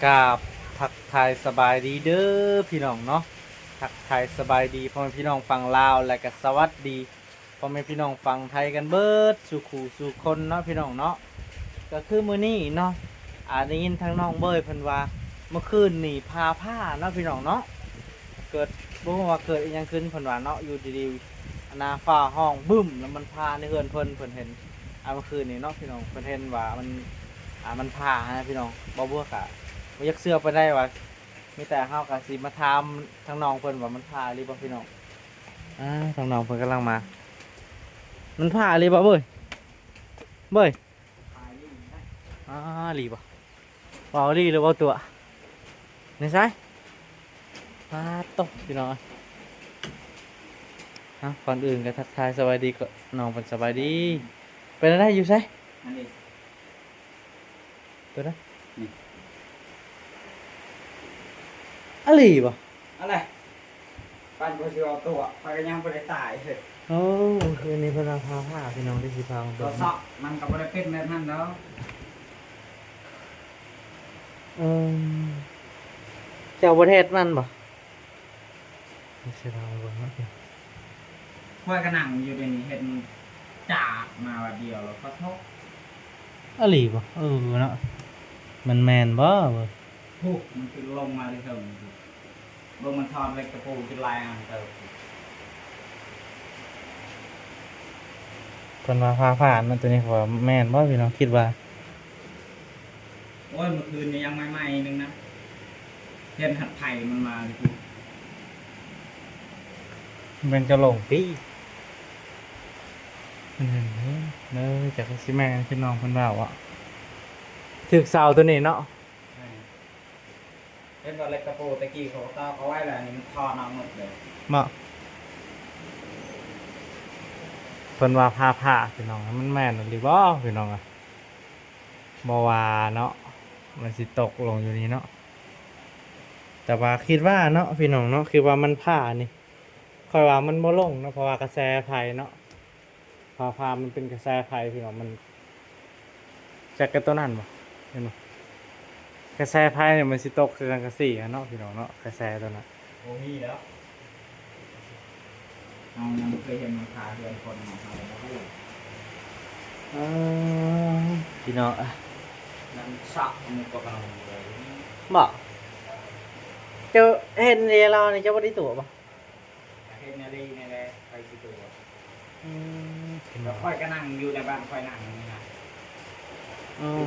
กราบทักทายสบายดีเด้อพี่น้องเนาะทักทายสบายดีพ่อแม่พี่น้องฟังลาวและก็สวัสดีพ่อแม่พี่น้องฟังไทยกันเบิดสู่ขู่สู่คนเนาะพี่น้องเนาะก็คือมื้อนี้เนาะได้ยินทางน้องเบยเพิ่นว่าเมื่อคืนนี่พาผ้าเนาะพี่น้องเนาะเกิดบ่รู้ว่าเกิดอีหยังขึ้นเพิ่นว่าเนาะอยู่ดีๆหน้าฟ้าห้องบึ้มแล้วมันพาในเฮือนเพิ่นเห็นเมื่อคืนนี่เนาะพี่น้องเพิ่นเห็นว่ามันพานะพี่น้องบ่บัวกะ บ่อยากเสื้อไปได้ว่ามีแต่เฮาก็สิมาถามทางน้องเพิ่นว่ามันพาหรือบ่พี่น้องทางน้องเพิ่นกำลังมามันพาหรือบ่เบ้ยเบ้ยหลีบ่บ่หลีหรือบ่ตัวนี่ไสปาตกพี่น้องก่อนอื่นก็ทักทายสวัสดีก็น้องเพิ่นสบายดีเป็นอะไรอยู่ไสอันนี้ตัวนั้นนี่อะไรบ่อะไรปันโพสิเอาตัวไปก็ยังไม่ได้ตายเลย โอ้คืนนี้เพิ่นเอาผ้าพี่น้องที่สิพาของ ตัวซอกมันก็ไม่ได้เป็นแบบนั้นแล้ว เออเจ้าประเทศมันบ่สิพาบ่เนาะ ค่อยกระหน่งอยู่ในนี้เห็นจ่ามาวันเดียวแล้วก็ทก อะไรบ่เนาะมันแม่นบ่พุกมันคือลงมาเลยเถิงลงมันทอนเล็กตะปูจะลายอ่ะเถิง เพิ่นว่าผ่านมันตัวนี้ว่าแม่นบ่พี่น้องคิดว่า โอ้ยเมื่อคืนนี้ยังไม่ไหม้นึงนะเห็นหัดไผ่มันมาเลยพี่ มันเป็นกระโหลกติมันเห็นเด้อจากสิแม่นพี่น้องเพิ่นว่าอ่ะถึกเสาตัวนี้เนาะ เห็นว่าเล็กตะปูตะกี้เขาต้อเอาไว้แล้วนี่มันทอนเอาหมดเลย เหมาะเพิ่นว่าผ้าพี่น้องมันแม่นหรือบ่พี่น้องอ่ะบ่ว่าเนาะมันสิตกลงอยู่นี่เนาะแต่ว่าคิดว่าเนาะพี่น้องเนาะคิดว่ามันผ้านี่ค่อยว่ามันบ่ลงเนาะเพราะว่ากระแสไฟเนาะผ้ามันเป็นกระแสไฟพี่น้องมันจากกระตัวนั้นบ่เห็นบ่กระแสไฟเนี่ยมันสิตกคือกันกระสีอะเนาะพี่น้องเนาะกระแสตัวนั้น โอ้มีแล้วเรายังเคยเห็นมันพาเพื่อนคนของเราแล้วพูด พี่น้อง นั่นสักมันก็กำลังเลย บอกเจ้าเห็นเรียเราเนี่ยเจ้าบ่ได้ตั๋วป่ะ เห็นอะไรนี่แหละไปสิตัวแล้วค่อยก็นั่งอยู่ในบ้านค่อยนั่งนี่นะ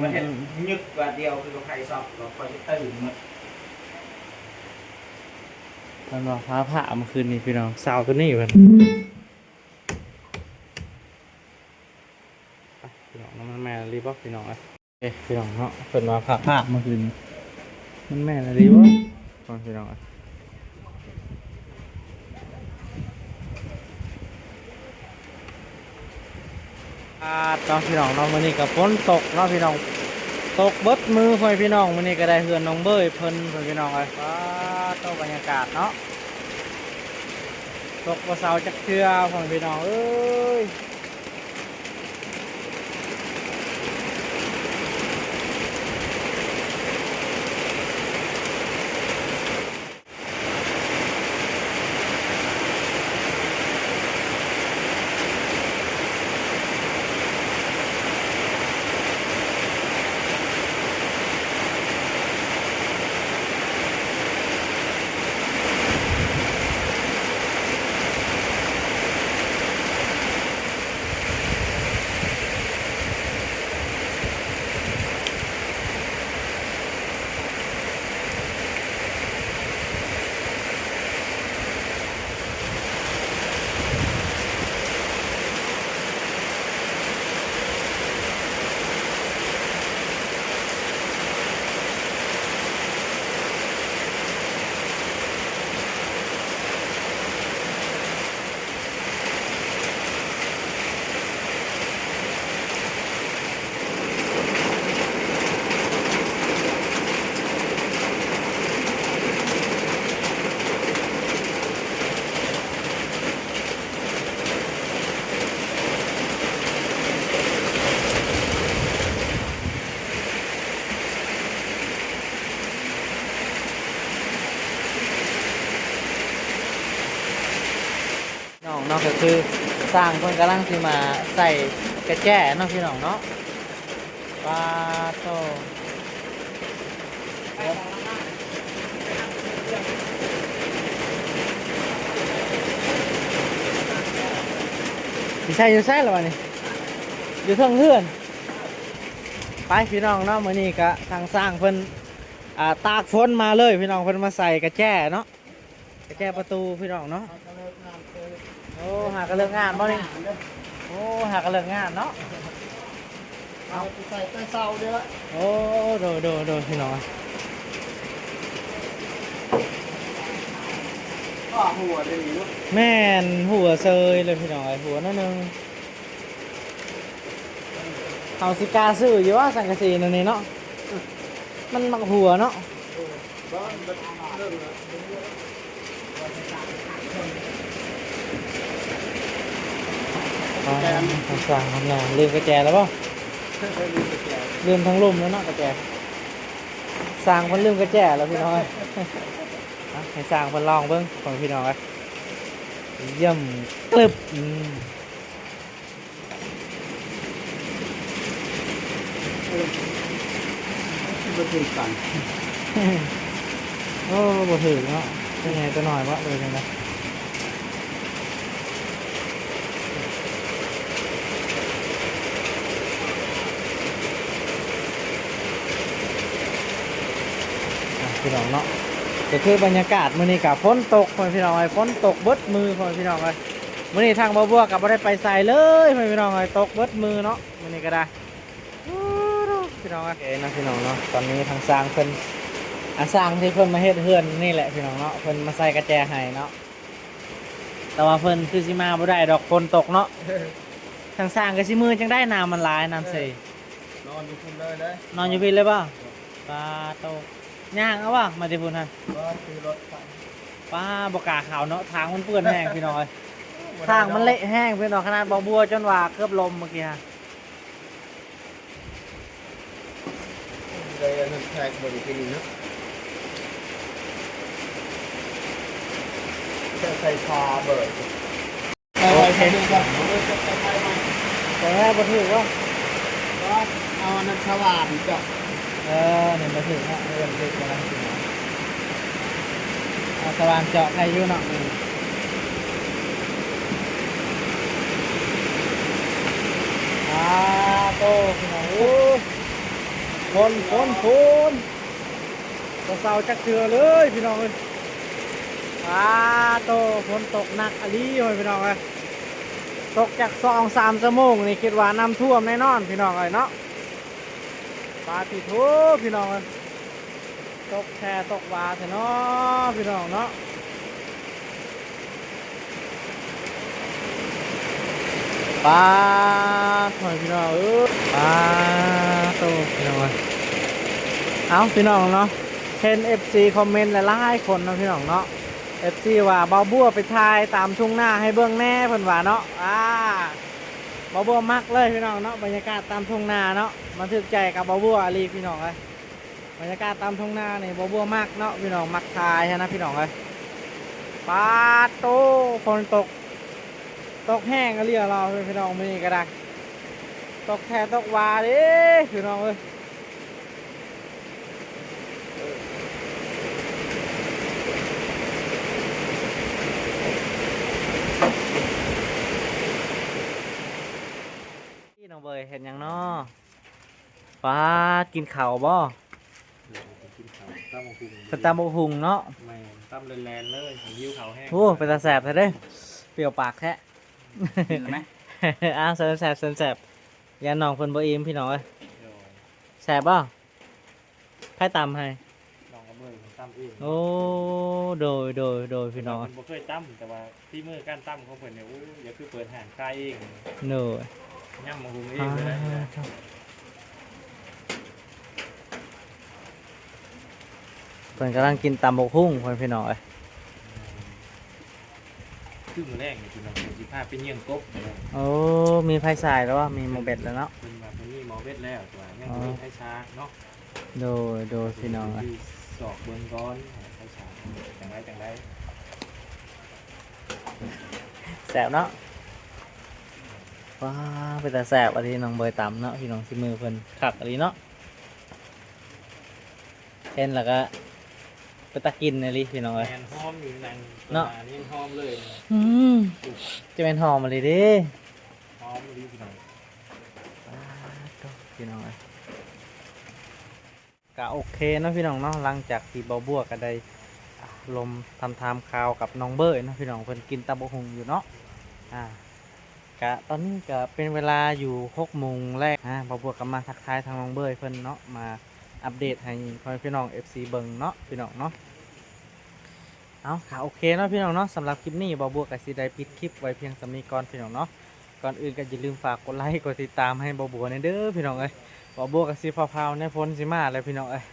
มันเห็นยึกว่าเดียวคือใครสอบเราค่อยจะตื่นหมด มันบอกพาผ่าเมื่อคืนนี้พี่น้องสาวตัวนี้เพิ่นไปพี่น้องมันแม่นรีบพี่น้องพี่น้องเนาะเพิ่นว่าผ่าเมื่อคืนมันแม่นรีบฟังพี่น้องน้องพี่น้องเนาะมื้อนี้ก็ฝนตกเนาะพี่น้องตกเบิดมือพ่อพี่น้องมื้อนี้ก็ได้เฮือนน้องเบ้ยเพิ่นพี่น้องเอ้ยโตบรรยากาศเนาะตกบ่เซาจักเทื่อพ่อพี่น้องเอ้ย เนาะก็คือสร้างเพิ่นกำลังสิมาใส่กระแจเนาะพี่น้องเนาะปาโตสิใช่อยู่ใช่หรอวะนี่อยู่เทิงเฮือนไปพี่น้องเนาะมื้อนี้ก็ทางสร้างเพิ่นตากฝนมาเลยพี่น้องเพิ่นมาใส่กระแจเนาะกระแจประตูพี่น้องเนาะโอ้หากระเลิกงานบ่นี่โอ้หากระเลิกงานเนาะ เอาไปใส่ใต้เสาเด้อ โอ้โดพี่น้อง ก็หัวเดี๋ยวนี้เนาะ แม่นหัวเซยเลยพี่น้องไอ้หัวนั่นนึงเอาสิกาซื้ออยู่ว่าสังกะสีนั่นนี่เนาะมันมักหัวเนาะ บ้านมันเรื่องละ ทางสั่งทำงานลืมกระแจแล้วป่ะ เคยมีกระแจ ลืมทั้งลุ่มแล้วเนาะกระแจสั่งคนลืมกระแจแล้วพี่น้องเอ้ยให้สั่งคนลองเบิ้งของพี่น้องเอ้ยเยี่ยมกลึบมันถึงกัน โอ้บ่ถึงเนาะเป็นไงตัวหน่อยวะเลยจังไงพี่น้องเนาะก็คือบรรยากาศมื้อนี้กับฝนตกพ่อพี่น้องไอ้ฝนตกเบิดมือพ่อพี่น้องไอ้มื้อนี้ทางบ่บัวกับบ่ได้ไปใส่เลยพ่อพี่น้องไอ้ตกเบิดมือเนาะมื้อนี้ก็ได้พี่น้องเอ้ยนะพี่น้องเนาะตอนนี้ทางสร้างเพิ่นสร้างที่เพิ่นมาเฮ็ดเฮือนนี่แหละพี่น้องเนาะเพิ่นมาใส่กระแจให้เนาะแต่ว่าเพิ่นคือสิมาบ่ได้ดอกฝนตกเนาะทางสร้างก็สิมือจังได้น้ำมันหลายน้ำเสย นอนอยู่คุณเลยเลย นอนอยู่พี่เลยป่ะปลาโตย่างเอาป่ะมาที่พุ่นฮะ ก็คือรถไฟ ปลาบกาขาวเนาะทางมันเปื้อนแห้งพี่น้อยทางมันเละแห้งพี่น้องขนาดบ่อบัวจนว่าเกือบลมเมื่อกี้ฮะ เลยอันนั้นแท็กบริกินเนาะจะใส่ชาเบิร์ดโอเคครับจะใส่ไฟไหม แต่แม่บ่ถือว่า ก็เอาอันนั้นสว่านจ้ะ เนี่ยบ่ถือเนาะเรื่องถือกำลังถือเอาสว่านเจาะใครอยู่เนาะโตพี่น้องโอ้ฝนตัวเสาจักเถื่อเลยพี่น้องเอ้ยโตฝนตกหนักอะลีโอ้ยพี่น้องเอ้ยตกจาก2-3 ชั่วโมงนี่คิดว่าน้ำท่วมแน่นอนพี่น้องเอ้ยเนาะปาติโถพี่น้องเอ้ยตกแช่ตกวาเถอะเนาะพี่น้องเนาะปลาถอยพี่น้องปลาโตพี่น้องเอ้ยเอาพี่น้องเนาะเห็น FC คอมเมนต์หลายๆคนเนาะพี่น้องเนาะ FC ว่าเบาบัวไปถ่ายตามทุ่งหน้าให้เบิ่งแน่เพิ่นว่าเนาะเบาบัวมักเลยพี่น้องเนาะบรรยากาศตามทุ่งนาเนาะมันถึกใจกับเบาบัวอลีพี่น้องเลยบรรยากาศตามทุ่งนานี่เบาบัวมักเนาะพี่น้องมักถ่ายนะพี่น้องเลยปาโตฝนตกแห้งก็เรียกเราพี่น้องมื้อนี้ก็ได้ตกแท้ตกวาเด้พี่น้องเอ้ยน้องเบยเห็นยังเนาะป้ากินข้าวบ่ กินข้าวตั้มหุง เป็นตำบักหุ่งเนาะ ไม่ตั้มแลนๆเลยหิวข้าวแห้ง โอ้เป็นตาแสบแท้เด้เปรี้ยวปากแท้ กินไหม เซินแสบยาหนองเพิ่นบ่อิ่มพี่น้องเอ้ยแสบบ่ใครตำให้ ลองกับมือตั้มเอง โอ้โดยพี่น้อง ผมบ่เคยตั้มแต่ว่าที่มือการตั้มของเพิ่นเนี่ยอู้อย่าคือเปิดห่างคายเอง โดย ย่ำมาหุงเองเลยนะ เพิ่นกำลังกินตำบักหุ่งเพิ่นพี่น้องเอ้ย คือมือแรกเนี่ยคุณน้องสิพาไปเยี่ยงกบเลย โอ้มีไฟสายแล้วว่ามีหมอเบ็ดแล้วเนาะ เป็นแบบนี้หมอเวทแล้วตัวยังมีให้ช้าเนาะ โดยพี่น้องเอ้ย สอกเบิ่งก้อนให้ช้าจังไร แสบเนาะว้าเป็นแต่แสบอันนี้น้องเบยตำเนาะพี่น้องสิมือเพิ่นขักอันนี้เนาะเห็นแล้วก็ไปตะกินอันนี้พี่น้องเอ้ย แมนหอมอยู่นั่น เนาะ ยังหอมเลย อืมจะเป็นหอมอะไรเดิ หอมดีพี่น้อง พี่น้องเอ้ยก็โอเคเนาะพี่น้องเนาะหลังจากที่เบาบัวก็ได้ลมทำข่าวกับน้องเบยเนาะพี่น้องเพิ่นกินตะบกหุงอยู่เนาะกะตอนนี้ก็เป็นเวลาอยู่6 โมงแรกเบาบัวก็มาทักทายทางน้องเบยเพิ่นเนาะมาอัปเดตให้พ่อแม่พี่น้อง FC เบิ่งเนาะพี่น้องเนาะเอาค่ะโอเคเนาะพี่น้องเนาะสำหรับคลิปนี้เบาบัวก็สิได้ปิดคลิปไว้เพียงสำนี้ก่อนพี่น้องเนาะก่อนอื่นก็อย่าลืมฝากกดไลค์กดติดตามให้เบาบัวในเด้อพี่น้องเอ้ย บ่บวกกับสิพาวๆในพ้นสิมาเลยพี่น้องเอ้ย